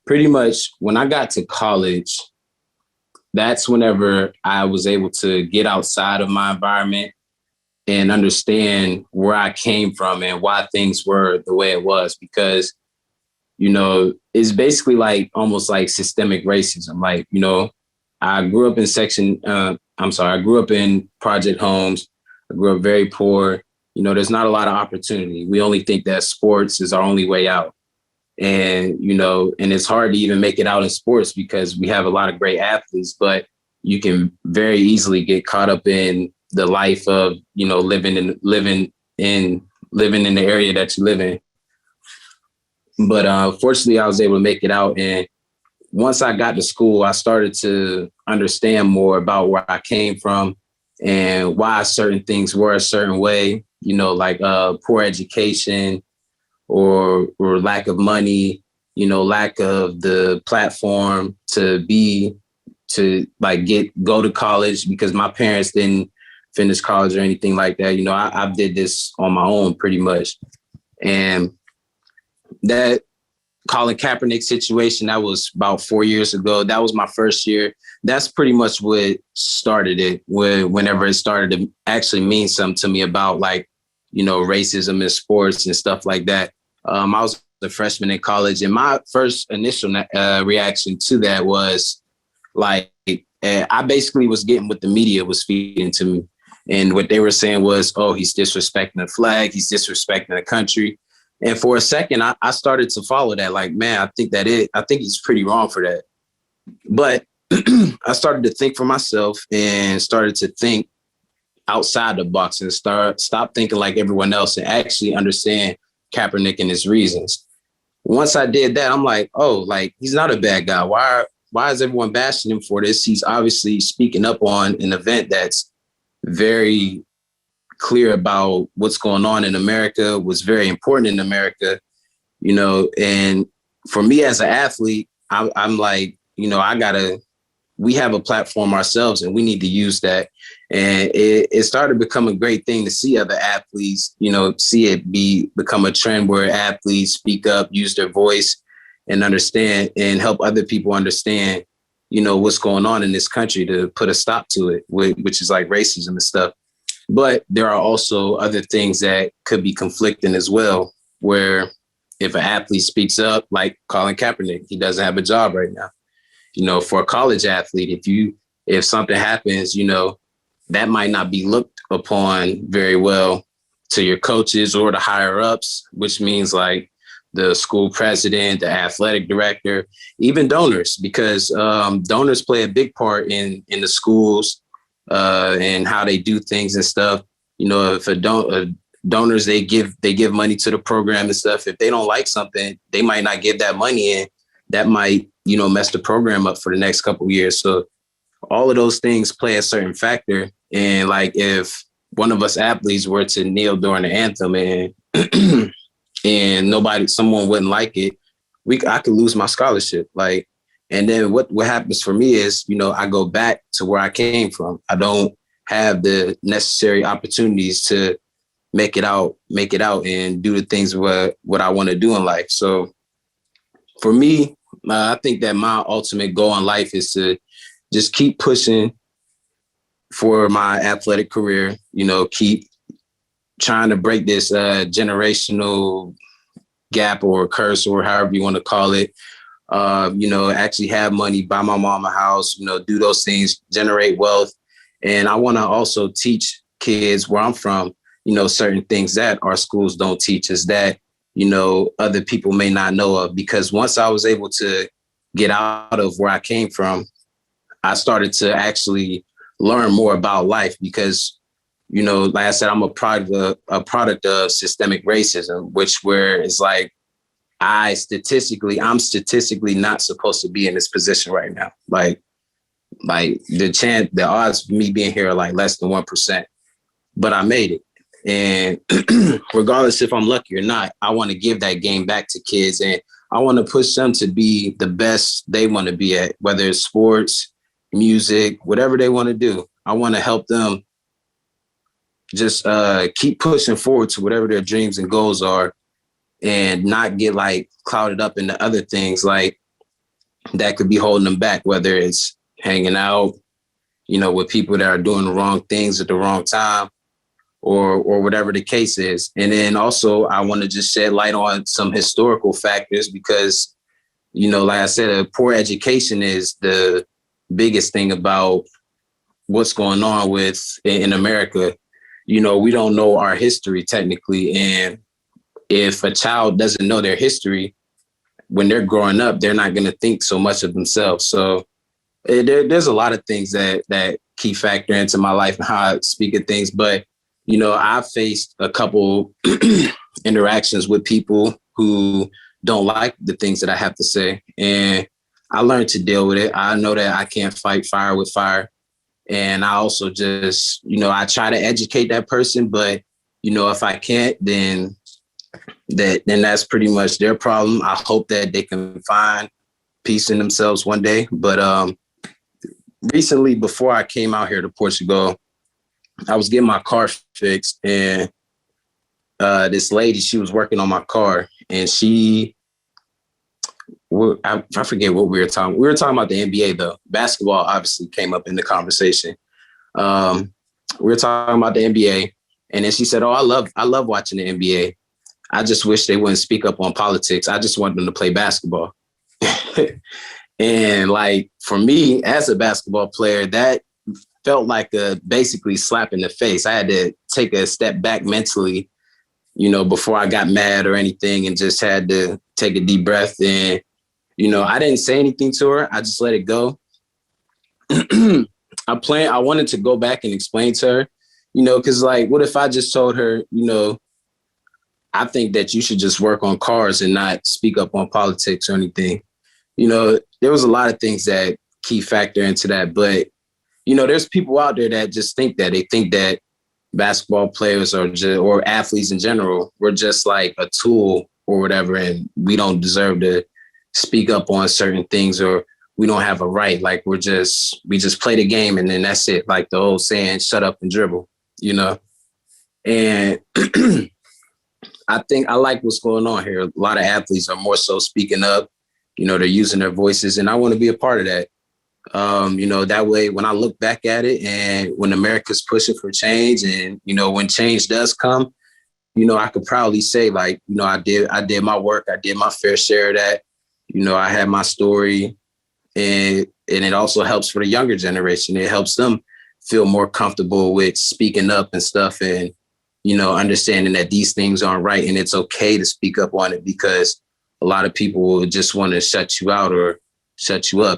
pretty much when I got to college, that's whenever I was able to get outside of my environment and understand where I came from and why things were the way it was. Because, it's basically like almost like systemic racism. Like, I grew up in I grew up in project homes. I grew up very poor. There's not a lot of opportunity. We only think that sports is our only way out. And it's hard to even make it out in sports because we have a lot of great athletes, but you can very easily get caught up in the life of, living in the area that you live in. But fortunately, I was able to make it out. And once I got to school, I started to understand more about where I came from and why certain things were a certain way, like poor education or lack of money, lack of the platform to like go to college because my parents didn't finish college or anything like that. I did this on my own pretty much. And that Colin Kaepernick situation, that was about 4 years ago. That was my first year. That's pretty much what started it, whenever it started to actually mean something to me about like, racism in sports and stuff like that. I was a freshman in college, and my first initial reaction to that was like, I basically was getting what the media was feeding to me. And what they were saying was, oh, he's disrespecting the flag, he's disrespecting the country. And for a second, I started to follow that. Like, man, I think he's pretty wrong for that. But I started to think for myself and started to think outside the box and stop thinking like everyone else and actually understand Kaepernick and his reasons. Once I did that, I'm like, oh, like he's not a bad guy. Why is everyone bashing him for this? He's obviously speaking up on an event that's very clear about what's going on in America, was very important in America, and for me as an athlete, I'm like, we have a platform ourselves and we need to use that. And it started to become a great thing to see other athletes, see it become a trend where athletes speak up, use their voice and understand and help other people understand, what's going on in this country to put a stop to it, which is like racism and stuff. But there are also other things that could be conflicting as well, where if an athlete speaks up, like Colin Kaepernick, he doesn't have a job right now. For a college athlete, if something happens, that might not be looked upon very well to your coaches or the higher ups, which means like the school president, the athletic director, even donors, because donors play a big part in the schools and how they do things and stuff. If donors, they give money to the program and stuff. If they don't like something, they might not give that money in. That might, mess the program up for the next couple of years. So all of those things play a certain factor. And like if one of us athletes were to kneel during the anthem and someone wouldn't like it, I could lose my scholarship. Like, and then what happens for me is, I go back to where I came from. I don't have the necessary opportunities to make it out and do the things what I want to do in life. So for me, I think that my ultimate goal in life is to just keep pushing for my athletic career, keep trying to break this generational gap or curse or however you want to call it. Actually have money, buy my mom a house, do those things, generate wealth. And I want to also teach kids where I'm from, certain things that our schools don't teach us that, other people may not know of. Because once I was able to get out of where I came from, I started to actually learn more about life because, like I said, I'm a product of systemic racism, where it's like, I'm statistically not supposed to be in this position right now. Like the odds of me being here are like less than 1%, but I made it. And regardless if I'm lucky or not, I want to give that game back to kids, and I want to push them to be the best they want to be at, whether it's sports, music, whatever they want to do. I want to help them just keep pushing forward to whatever their dreams and goals are, and not get like clouded up into other things. Like that could be holding them back, whether it's hanging out, with people that are doing the wrong things at the wrong time, or whatever the case is. And then also I want to just shed light on some historical factors because, like I said, a poor education is the biggest thing about what's going on in America. We don't know our history technically. And if a child doesn't know their history, when they're growing up, they're not going to think so much of themselves. So there's a lot of things that key factor into my life and how I speak of things. But, I've faced a couple interactions with people who don't like the things that I have to say. And I learned to deal with it. I know that I can't fight fire with fire. And I also just, I try to educate that person. But, if I can't, then that's pretty much their problem. I hope that they can find peace in themselves one day. But recently, before I came out here to Portugal, I was getting my car fixed, and this lady, she was working on my car, and I forget what we were talking. We were talking about the NBA though. Basketball obviously came up in the conversation. We were talking about the NBA, and then she said, "Oh, I love watching the NBA. I just wish they wouldn't speak up on politics. I just want them to play basketball." And like for me as a basketball player, that felt like a basically slap in the face. I had to take a step back mentally, before I got mad or anything, and just had to take a deep breath. And, I didn't say anything to her. I just let it go. I wanted to go back and explain to her, because like, what if I just told her, I think that you should just work on cars and not speak up on politics or anything. There was a lot of things that key factor into that. But, there's people out there that just think that. They think that basketball players or athletes in general, we're just like a tool or whatever, and we don't deserve to speak up on certain things, or we don't have a right. Like we just play the game and then that's it. Like the old saying, shut up and dribble, And I think I like what's going on here. A lot of athletes are more so speaking up, they're using their voices, and I want to be a part of that. That way, when I look back at it and when America's pushing for change and, when change does come, I could proudly say like, I did my work. I did my fair share of that. I had my story, and it also helps for the younger generation. It helps them feel more comfortable with speaking up and stuff, and, understanding that these things aren't right and it's okay to speak up on it, because a lot of people will just want to shut you out or shut you up.